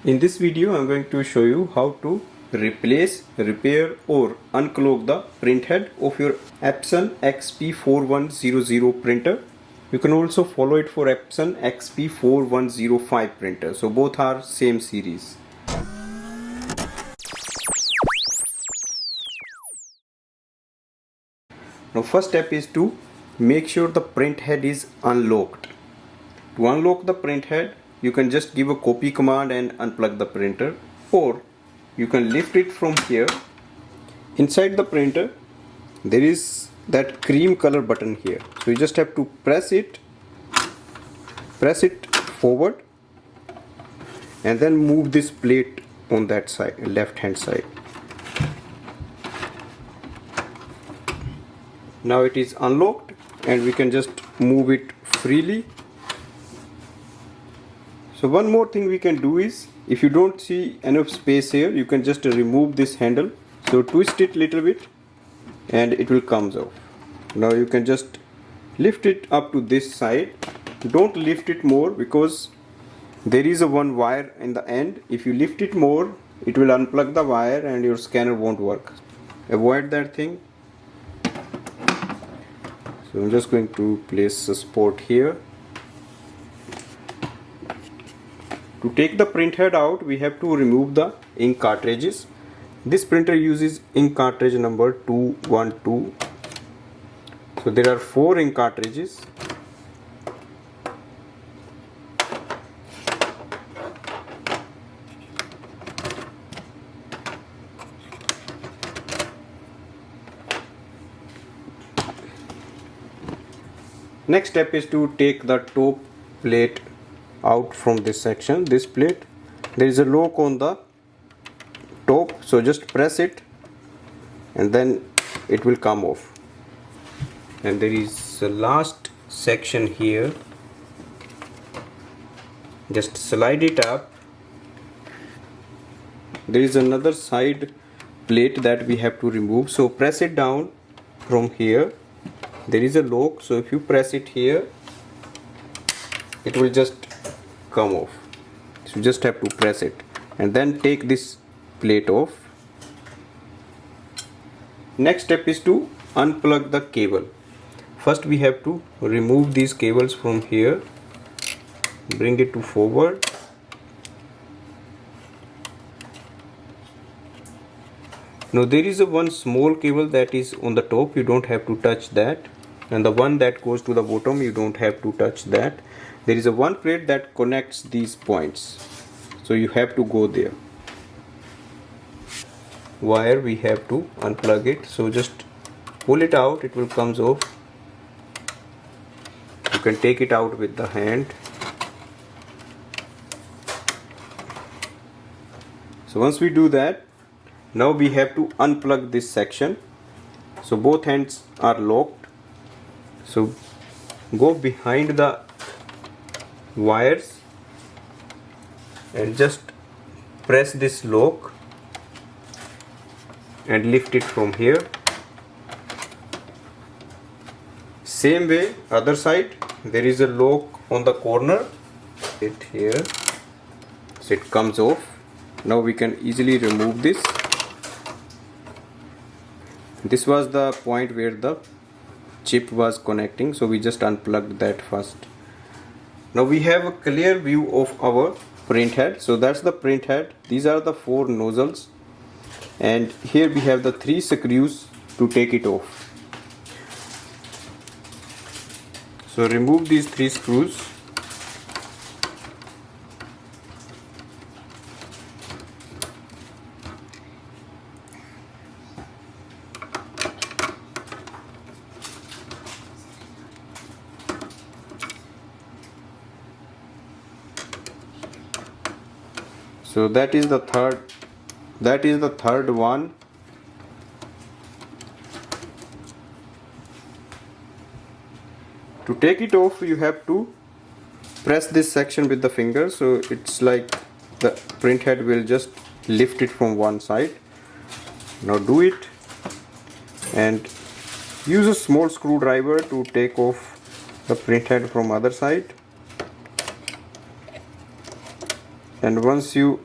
In this video, I'm going to show you how to replace, repair or unclog the printhead of your Epson XP4105 printer. You can also follow it for Epson XP4105 printer. So both are same series. Now first step is to make sure the printhead is unlocked. To unlock the printhead, you can just give a copy command and unplug the printer, or you can lift it from here. Inside the printer there is that cream color button here, so you just have to press it forward and then move this plate on that side, left hand side. Now it is unlocked and we can just move it freely. So one more thing we can do is, if you don't see enough space here, you can just remove this handle. So twist it little bit and it will come off. Now you can just lift it up to this side. Don't lift it more because there is a one wire in the end. If you lift it more, it will unplug the wire and your scanner won't work. Avoid that thing. So I'm just going to place a support here. To take the printhead out, we have to remove the ink cartridges. This printer uses ink cartridge number 212. So there are 4 ink cartridges. Next step is to take the top plate out from this section. This plate, there is a lock on the top, so just press it and then it will come off. And there is a last section here, just slide it up. There is another side plate that we have to remove, so press it down from here. There is a lock, so if you press it here, it will just come off. So you just have to press it and then take this plate off. Next step is to unplug the cable. First we have to remove these cables from here, bring it to forward. Now there is a one small cable that is on the top, you don't have to touch that, and the one that goes to the bottom, you don't have to touch that. There is a one plate that connects these points, so you have to go there. Wire, we have to unplug it, so just pull it out, it will come off. You can take it out with the hand. So once we do that, now we have to unplug this section. So both hands are locked, so go behind the wires and just press this lock and lift it from here. Same way, other side, there is a lock on the corner. It here, so it comes off. Now we can easily remove this. This was the point where the chip was connecting, so we just unplugged that first. Now we have a clear view of our printhead. So that's the printhead. These are the 4 nozzles, and here we have the 3 screws to take it off. So remove these 3 screws. So that is the third one. To take it off, you have to press this section with the finger, so it's like the printhead will just lift it from one side. Now do it and use a small screwdriver to take off the printhead from other side. And once you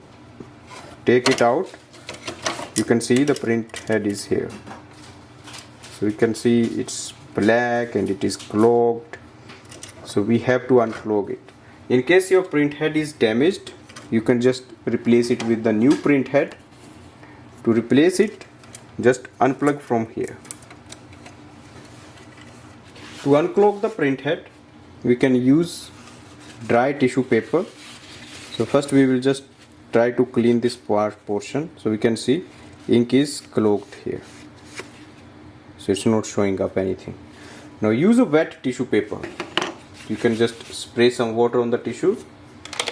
take it out, you can see the print head is here. So you can see it's black and it is clogged. So we have to unclog it. In case your print head is damaged, you can just replace it with the new print head. To replace it, just unplug from here. To unclog the print head, we can use dry tissue paper. So first we will just try to clean this portion. So we can see ink is clogged here. So it's not showing up anything. Now use a wet tissue paper. You can just spray some water on the tissue,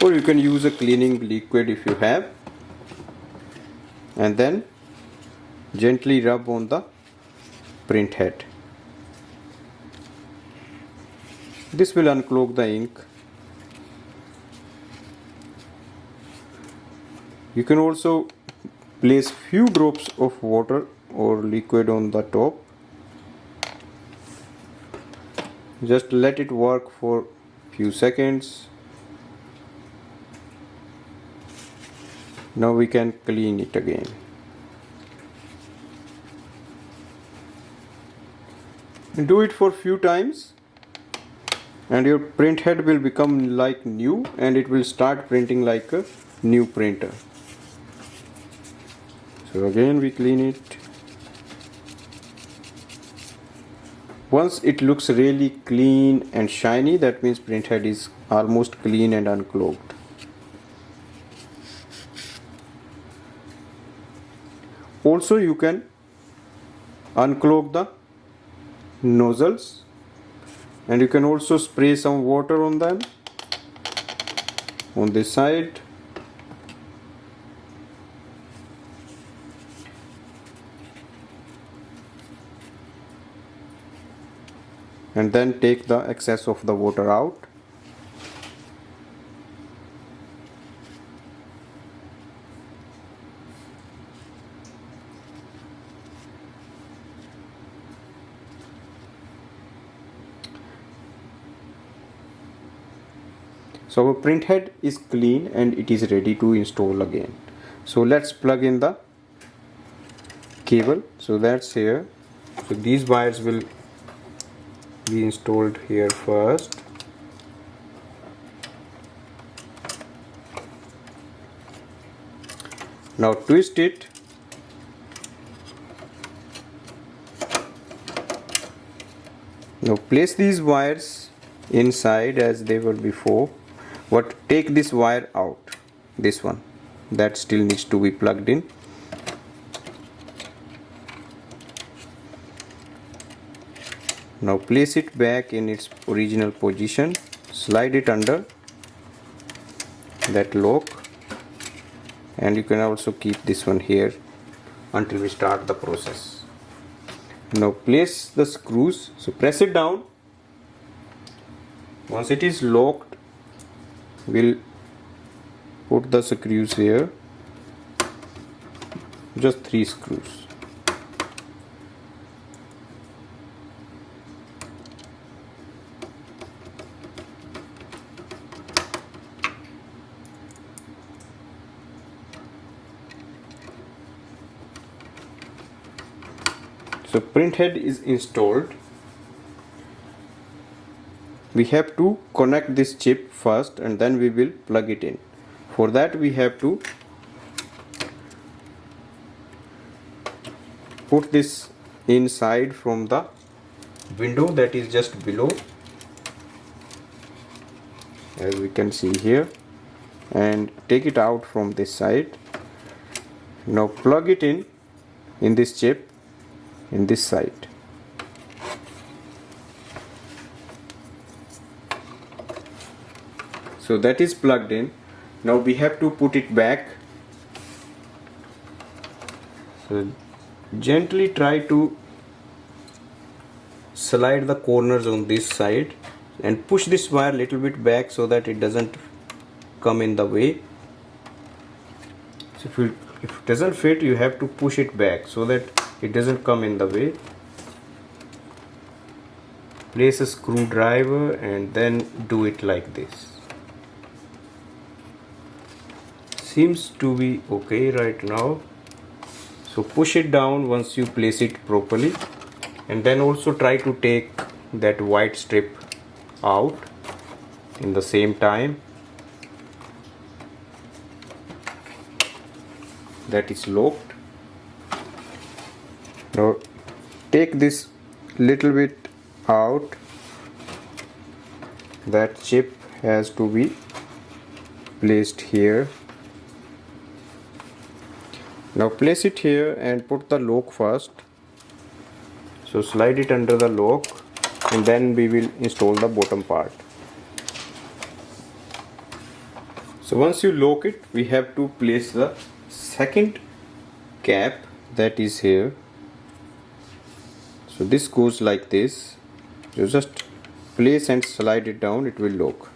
or you can use a cleaning liquid if you have, and then gently rub on the print head. This will unclog the ink. You can also place few drops of water or liquid on the top. Just let it work for few seconds. Now we can clean it again. Do it for few times and your print head will become like new, and it will start printing like a new printer. So again we clean it. Once it looks really clean and shiny, that means print head is almost clean and unclogged. Also you can unclog the nozzles, and you can also spray some water on them on this side. And then take the excess of the water out. So our print head is clean and it is ready to install again. So let's plug in the cable. So that's here. So these wires will be installed here first. Now twist it. Now place these wires inside as they were before. But take this wire out, this one, that still needs to be plugged in. Now place it back in its original position, slide it under that lock, and you can also keep this one here until we start the process. Now place the screws, so press it down. Once it is locked, we'll put the screws here, just 3 screws. So print head is installed. We have to connect this chip first and then we will plug it in. For that we have to put this inside from the window that is just below, as we can see here, and take it out from this side. Now plug it in this chip in this side. So that is plugged in. Now we have to put it back. So gently try to slide the corners on this side and push this wire a little bit back so that it doesn't come in the way. So if it doesn't fit, you have to push it back so that it doesn't come in the way. Place a screwdriver and then do it like this. seems to be okay right now. So push it down once you place it properly, and then also try to take that white strip out in the same time. That is locked. Now take this little bit out. That chip has to be placed here. Now place it here and put the lock first. So slide it under the lock, and then we will install the bottom part. So once you lock it, we have to place the second cap that is here. So this goes like this. You just place and slide it down, it will lock.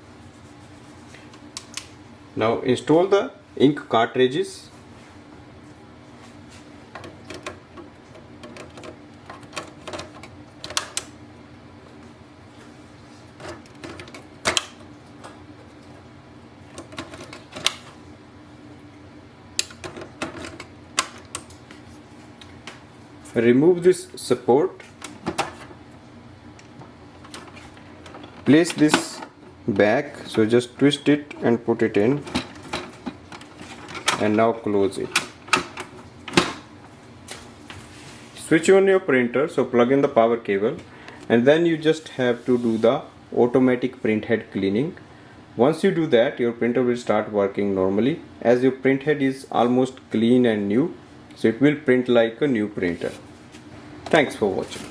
Now install the ink cartridges. Remove this support. Place this back, so just twist it and put it in, and now close it. Switch on your printer, so plug in the power cable, and then you just have to do the automatic printhead cleaning. Once you do that, your printer will start working normally, as your printhead is almost clean and new, so it will print like a new printer. Thanks for watching.